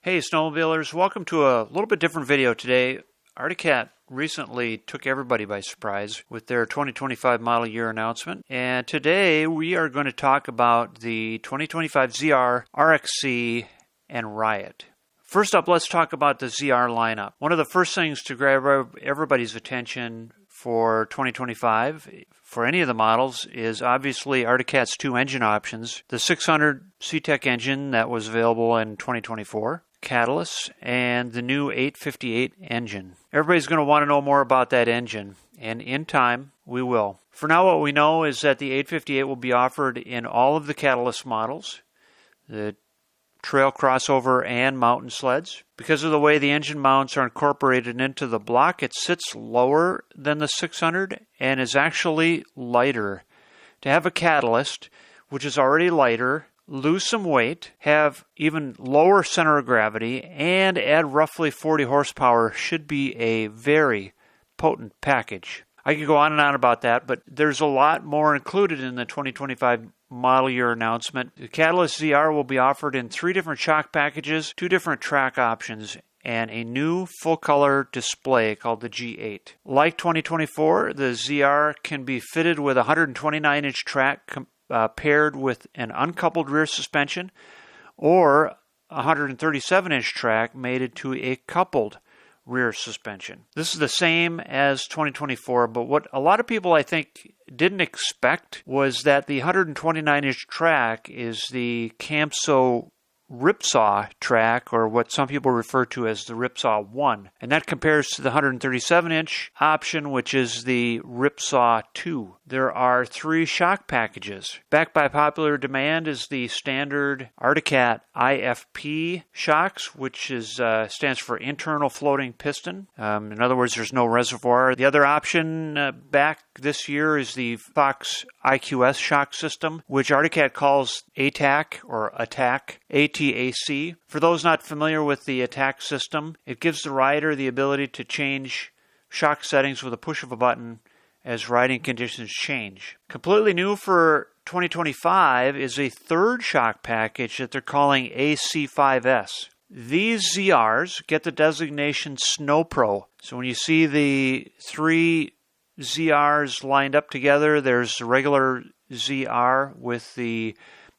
Hey snowmobilers, welcome to a little bit different video today. Arctic recently took everybody by surprise with their 2025 model year announcement, and today we are going to talk about the 2025 ZR, RXC, and Riot. First up, let's talk about the ZR lineup. One of the first things to grab everybody's attention for 2025 for any of the models is obviously Arctic's two engine options: the 600 CTEC engine that was available in 2024, Catalyst, and the new 858 engine. Everybody's going to want to know more about that engine, and in time we will. For now, what we know is that the 858 will be offered in all of the Catalyst models, the trail crossover and mountain sleds. Because of the way the engine mounts are incorporated into the block, it sits lower than the 600 and is actually lighter. To have a Catalyst, which is already lighter, lose some weight, have even lower center of gravity, and add roughly 40 horsepower should be a very potent package. I could go on and on about that, but there's a lot more included in the 2025 model year announcement. The Catalyst ZR will be offered in 3 different shock packages, 2 different track options, and a new full-color display called the G8. Like 2024, the ZR can be fitted with a 129-inch track paired with an uncoupled rear suspension, or a 137-inch track mated to a coupled rear suspension. This is the same as 2024, but what a lot of people I think didn't expect was that the 129-inch track is the Camso Ripsaw track, or what some people refer to as the Ripsaw 1. And that compares to the 137-inch option, which is the Ripsaw 2. There are 3 shock packages. Backed by popular demand is the standard Arctic IFP shocks, which stands for internal floating piston. In other words, there's no reservoir. The other option back this year is the Fox IQS shock system, which Arctic calls ATAC or ATAC, ATAC. For those not familiar with the ATAC system, it gives the rider the ability to change shock settings with a push of a button as riding conditions change. Completely new for 2025 is a 3rd shock package that they're calling AC5S. These ZRs get the designation Snow Pro. So when you see the 3 ZRs lined up together, there's the regular ZR with the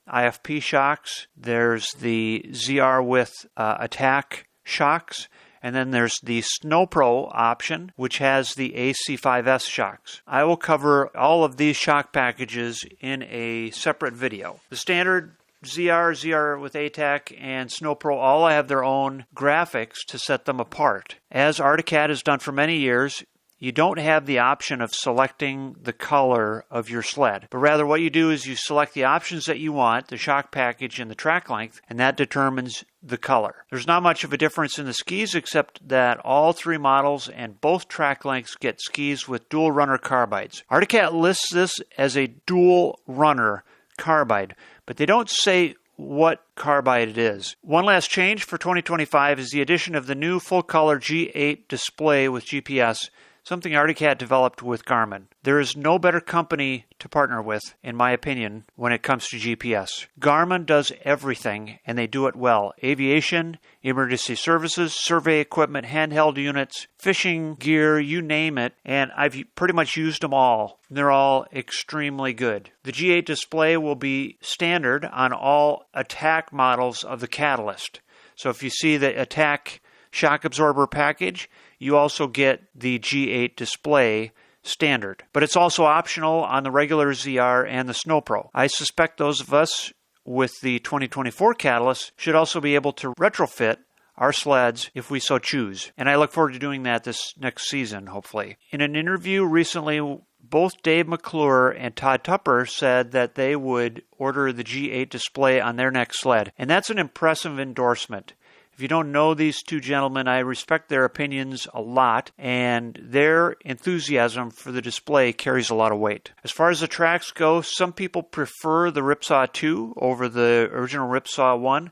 IFP shocks, there's the ZR with ATAC shocks, and then there's the Snow Pro option, which has the AC5S shocks. I will cover all of these shock packages in a separate video. The standard ZR with ATAC, and Snow Pro all have their own graphics to set them apart. As Arctic has done for many years, you don't have the option of selecting the color of your sled, but rather what you do is you select the options that you want, the shock package and the track length, and that determines the color. There's not much of a difference in the skis except that all 3 models and both track lengths get skis with dual runner carbides. Arctic lists this as a dual runner carbide, but they don't say what carbide it is. One last change for 2025 is the addition of the new full-color G8 display with GPS, something Arctic developed with Garmin. There is no better company to partner with, in my opinion, when it comes to GPS. Garmin does everything, and they do it well. Aviation, emergency services, survey equipment, handheld units, fishing gear, you name it, and I've pretty much used them all. They're all extremely good. The G8 display will be standard on all ATAC models of the Catalyst. So if you see the ATAC shock absorber package, you also get the G8 display standard. But it's also optional on the regular ZR and the Snow Pro. I suspect those of us with the 2024 Catalyst should also be able to retrofit our sleds if we so choose. And I look forward to doing that this next season, hopefully. In an interview recently, both Dave McClure and Todd Tupper said that they would order the G8 display on their next sled. And that's an impressive endorsement. If you don't know these 2 gentlemen, I respect their opinions a lot, and their enthusiasm for the display carries a lot of weight. As far as the tracks go, some people prefer the Ripsaw 2 over the original Ripsaw 1.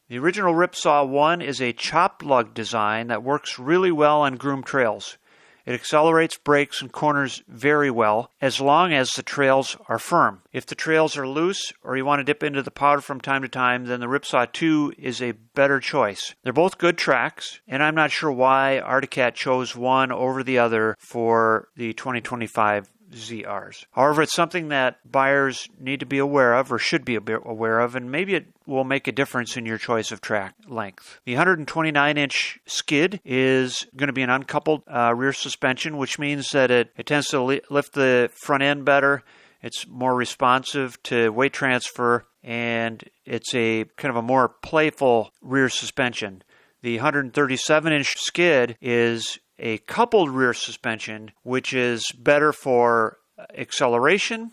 The original Ripsaw 1 is a chop lug design that works really well on groomed trails. It accelerates, brakes, and corners very well as long as the trails are firm. If the trails are loose or you want to dip into the powder from time to time, then the Ripsaw 2 is a better choice. They're both good tracks, and I'm not sure why Arctic Cat chose one over the other for the 2025 ZRs. However, it's something that buyers need to be aware of or should be aware of, and maybe it will make a difference in your choice of track length. The 129-inch skid is going to be an uncoupled rear suspension, which means that it tends to lift the front end better. It's more responsive to weight transfer, and it's a kind of a more playful rear suspension. The 137-inch skid is a coupled rear suspension, which is better for acceleration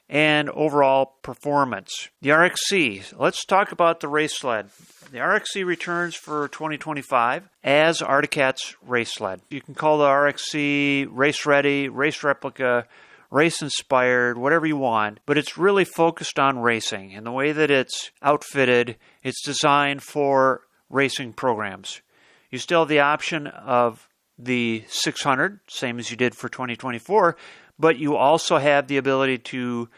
and overall performance. The RXC, let's talk about the race sled. The RXC returns for 2025 as Arctic Cat's race sled. You can call the RXC race ready, race replica, race inspired, whatever you want, but it's really focused on racing. And the way that it's outfitted, it's designed for racing programs. You still have the option of the 600, same as you did for 2024, but you also have the ability to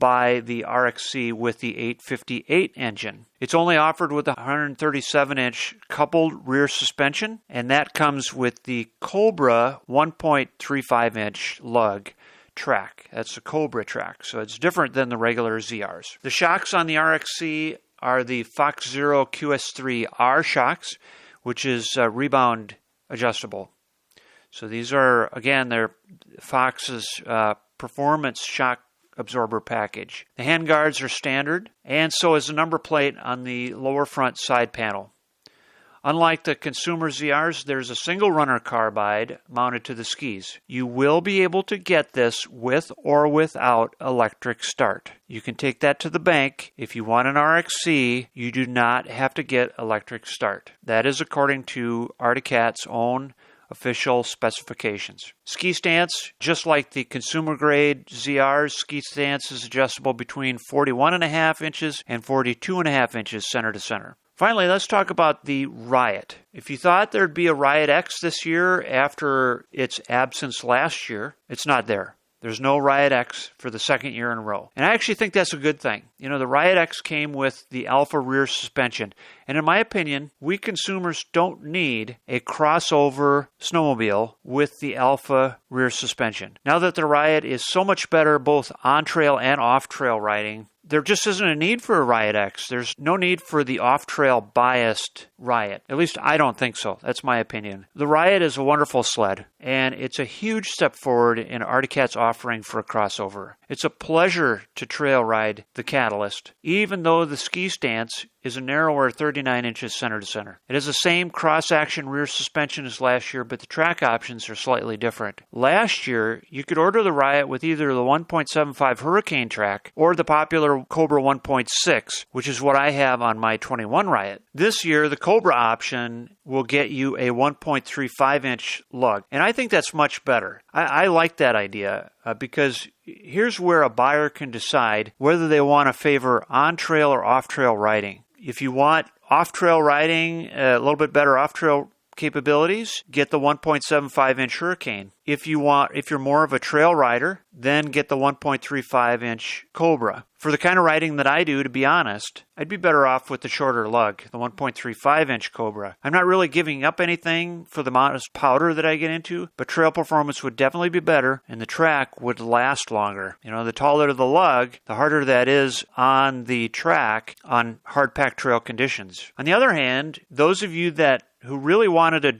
buy the RXC with the 858 engine. It's only offered with a 137-inch coupled rear suspension, and that comes with the Cobra 1.35-inch lug track. That's the Cobra track, so it's different than the regular ZRs. The shocks on the RXC are the Fox Zero QS3R shocks, which is rebound adjustable. So these are, again, they're Fox's performance shock absorber package. The handguards are standard, and so is the number plate on the lower front side panel. Unlike the consumer ZRs, there's a single runner carbide mounted to the skis. You will be able to get this with or without electric start. You can take that to the bank. If you want an RXC, you do not have to get electric start. That is according to Arctic Cat's own official specifications. Ski stance, just like the consumer grade ZRs, ski stance is adjustable between 41.5 inches and 42.5 inches center to center. Finally, let's talk about the Riot. If you thought there'd be a Riot X this year after its absence last year, it's not there. There's no Riot X for the second year in a row. And I actually think that's a good thing. You know, the Riot X came with the Alpha rear suspension. And in my opinion, we consumers don't need a crossover snowmobile with the Alpha rear suspension. Now that the Riot is so much better both on-trail and off-trail riding, there just isn't a need for a Riot X. There's no need for the off-trail biased Riot. At least I don't think so. That's my opinion. The Riot is a wonderful sled, and it's a huge step forward in Arctic Cat's offering for a crossover. It's a pleasure to trail ride the Catalyst, even though the ski stance is a narrower 39 inches center to center. It has the same cross-action rear suspension as last year, but the track options are slightly different. Last year, you could order the Riot with either the 1.75 Hurricane track or the popular Cobra 1.6, which is what I have on my 21 Riot. This year, the Cobra option will get you a 1.35-inch lug, and I think that's much better. I like that idea because here's where a buyer can decide whether they want to favor on-trail or off-trail riding. If you want off-trail riding, a little bit better off-trail capabilities, get the 1.75-inch Hurricane. If you're more of a trail rider, then get the 1.35-inch Cobra. For the kind of riding that I do, to be honest, I'd be better off with the shorter lug, the 1.35-inch Cobra. I'm not really giving up anything for the amount of powder that I get into, but trail performance would definitely be better, and the track would last longer. You know, the taller the lug, the harder that is on the track on hard-packed trail conditions. On the other hand, those of you who really wanted a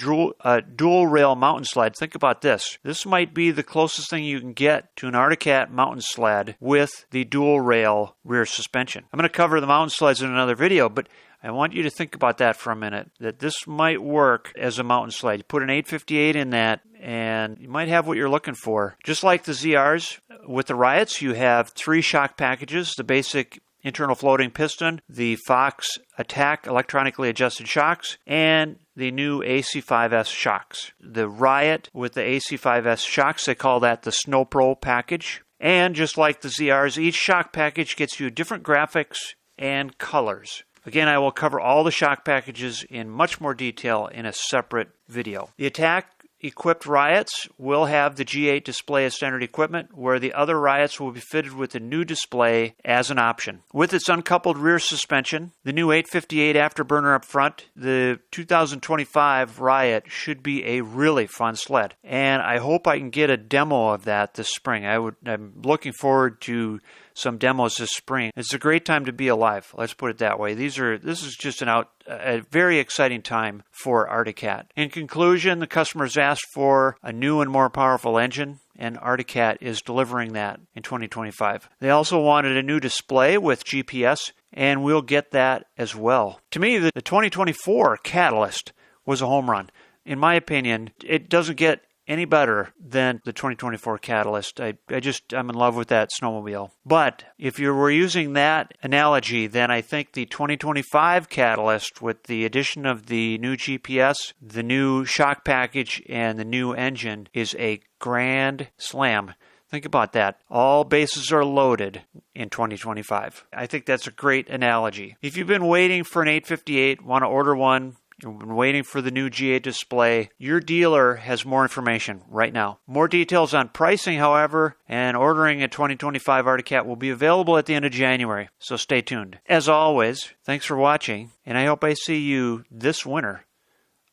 dual rail mountain sled, think about this. This might be the closest thing you can get to an Arctic Cat mountain sled with the dual rail rear suspension. I'm going to cover the mountain sleds in another video, but I want you to think about that for a minute, that this might work as a mountain sled. You put an 858 in that, and you might have what you're looking for. Just like the ZRs, with the Riots, you have 3 shock packages, the basic internal floating piston, the Fox Attack electronically adjusted shocks, and the new AC5S shocks. The Riot with the AC5S shocks, they call that the Snow Pro package. And just like the ZRs, each shock package gets you different graphics and colors. Again, I will cover all the shock packages in much more detail in a separate video. The Attack equipped Riots will have the G8 display as standard equipment, where the other Riots will be fitted with the new display as an option. With its uncoupled rear suspension, the new 858 afterburner up front, the 2025 Riot should be a really fun sled. And I hope I can get a demo of that this spring. I'm looking forward to some demos this spring. It's a great time to be alive. Let's put it that way. This is just a very exciting time for Arctic Cat. In conclusion, the customers asked for a new and more powerful engine, and Arctic Cat is delivering that in 2025. They also wanted a new display with GPS, and we'll get that as well. To me, the 2024 Catalyst was a home run. In my opinion, it doesn't get any better than the 2024 Catalyst. I'm in love with that snowmobile. But if you were using that analogy, then I think the 2025 Catalyst, with the addition of the new GPS, the new shock package, and the new engine, is a grand slam. Think about that. All bases are loaded in 2025. I think that's a great analogy. If you've been waiting for an 858, want to order one, you've been waiting for the new G8 display, your dealer has more information right now. More details on pricing, however, and ordering a 2025 Arctic Cat will be available at the end of January, so stay tuned. As always, thanks for watching, and I hope I see you this winter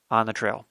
on the trail.